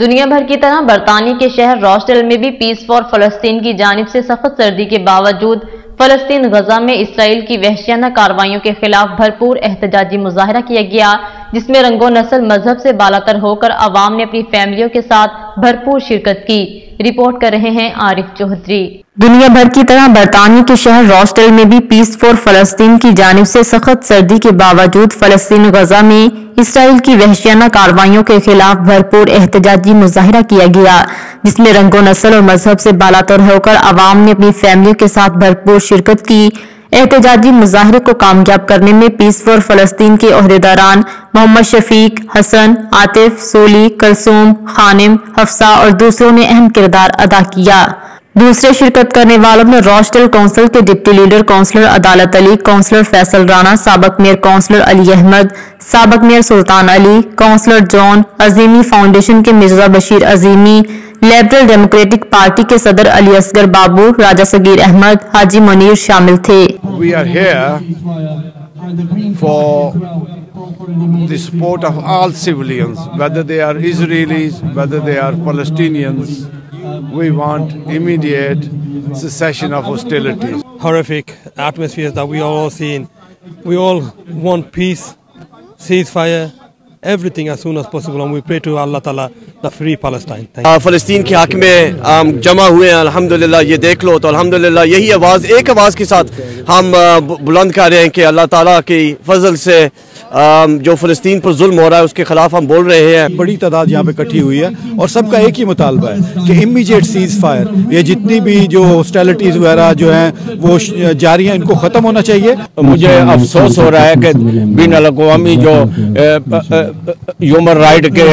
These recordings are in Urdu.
دنیا بھر کی طرح برطانیہ کے شہر راچڈیل میں بھی پیس فار فلسطین کی جانب سے سخت سردی کے باوجود فلسطین غزہ میں اسرائیل کی وحشیانہ کاروائیوں کے خلاف بھرپور احتجاجی مظاہرہ کیا گیا، جس میں رنگ و نسل مذہب سے بالاتر ہو کر عوام نے اپنی فیملیوں کے ساتھ بھرپور شرکت کی۔ رپورٹ کر رہے ہیں عارف چودھری۔ دنیا بھر کی طرح برطانیہ کے شہر راچڈیل میں بھی پیس فار فلسطین کی جانب سے سخت سردی کے باوجود فلسطین غزہ میں اسرائیل کی وحشیانہ کاروائیوں کے خلاف بھرپور احتجاجی مظاہرہ کیا گیا، جس میں رنگ و نسل اور مذہب سے بالاتر ہو کر عوام نے اپنی فیملیوں کے ساتھ بھرپور شرکت کی۔ احتجاجی مظاہرے کو کامیاب کرنے میں پیس فار فلسطین کے عہدیداران محمد شفیق، حسن، عاطف، سولی، کلثوم، خانم، حفصہ اور دوسروں نے اہم کردار ادا کیا۔ دوسرے شرکت کرنے والوں میں راچڈیل کونسل کے ڈپٹی لیڈر کونسلر عدالت علی، کونسلر فیصل رانا، سابق میئر کونسلر علی احمد، سابق میئر سلطان علی، کونسلر جان، عظیمی فاؤنڈیشن کے Mirza Bashir Azeemi, liberal democratic party کے صدر علی اصغر بابو، راجہ صغیر احمد، حاجی منیر شامل تھے۔ We are here for the support of all civilians, whether they are Israelis, whether they are Palestinians. We want immediate cessation of hostilities. Horrific atmospheres that we are all seeing. We all want peace, ceasefire, everything as soon as possible, and we pray to Allah Ta'ala the free Palestine. فلسطین کے حق میں جمع ہوئے ہیں الحمدللہ، یہ دیکھ لو تو الحمدللہ یہی آواز ایک آواز کے ساتھ ہم بلند کر رہے ہیں کہ اللہ تعالیٰ کی فضل سے جو فلسطین پر ظلم ہو رہا ہے اس کے خلاف ہم بول رہے ہیں۔ بڑی تعداد یہاں پہ اکٹھی ہوئی ہے اور سب کا ایک ہی مطالبہ ہے کہ امیڈیٹ سیز فائر، یہ جتنی بھی جو ہاسٹیلٹیز وغیرہ جو ہیں وہ جاری ہیں، ان کو ختم ہونا چاہیے۔ مجھے افسوس ہو رہا ہے کہ بین الاقوامی جو ہیومن رائٹ کے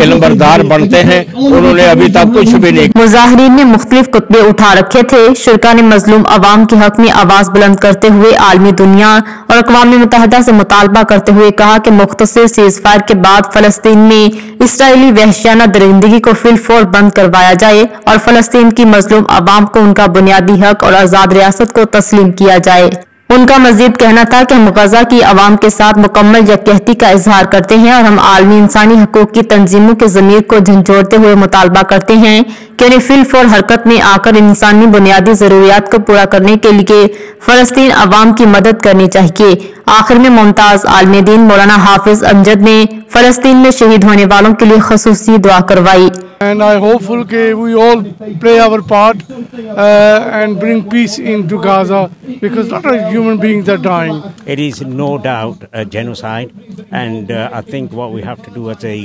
علمبردار بنتے ہیں انہوں نے ابھی تک کچھ بھی نہیں۔ مظاہرین نے مختلف خطبے اٹھا رکھے تھے۔ شرکا نے مظلوم عوام کے حق میں آواز بلند کرتے ہوئے عالمی دنیا اور اقوام متحدہ سے مطالبہ کرتے ہوئے کہا کہ مختصر سیز فائر کے بعد فلسطین میں اسرائیلی وحشیانہ درندگی کو فی الفور بند کروایا جائے اور فلسطین کی مظلوم عوام کو ان کا بنیادی حق اور آزاد ریاست کو تسلیم کیا جائے۔ ان کا مزید کہنا تھا کہ ہم غزہ کی عوام کے ساتھ مکمل یکجہتی کا اظہار کرتے ہیں اور ہم عالمی انسانی حقوق کی تنظیموں کے ضمیر کو جھنجھوڑتے ہوئے مطالبہ کرتے ہیں کہ انہیں فی الفور حرکت میں آ کر انسانی بنیادی ضروریات کو پورا کرنے کے لیے فلسطین عوام کی مدد کرنی چاہیے۔ آخر میں ممتاز عالم دین مولانا حافظ امجد نے فلسطین میں شہید ہونے والوں کے لیے خصوصی دعا کروائی۔ And I hopeful that we all play our part and bring peace into Gaza because a lot of human beings are dying. It is no doubt a genocide, and I think what we have to do as a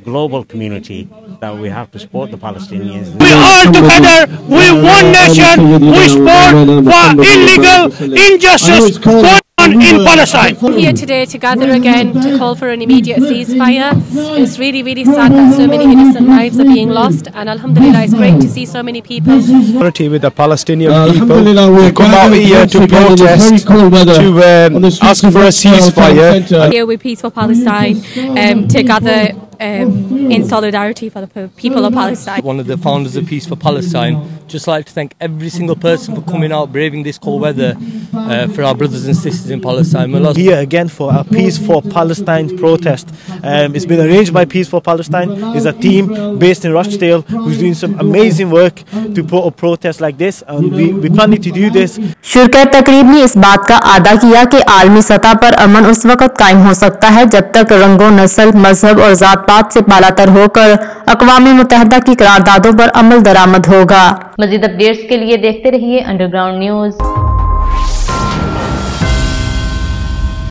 global community that we have to support the Palestinians. We all together, we one nation, we support for illegal injustice going on in Palestine. Here today to gather again to call for an immediate ceasefire. It's really, really sad that so many innocent lives are being lost, and alhamdulillah it's great to see so many people. With the Palestinian people to come out here to protest, to ask for a ceasefire. Here with Peaceful Palestine to gather in solidarity for the people of Palestine. One of the founders of Peace for Palestine, just like to thank every single person for coming out, braving this cold weather for our brothers and sisters in Palestine. Here again for a Peace for Palestine protest. It's been arranged by Peace for Palestine. It's a team based in Rochdale who's doing some amazing work to put a protest like this, and we're planning to do this. شرکا تقریب نے اس بات کا اعادہ کیا کہ عالمی سطح پر امن اس وقت قائم ہو سکتا ہے جب تک رنگ و نسل، مذہب اور ذات پات سے بالاتر ہو کر اقوام متحدہ کی قراردادوں پر عمل درآمد ہوگا۔ مزید اپڈیٹس کے لیے دیکھتے رہیے انڈر گراؤنڈ نیوز۔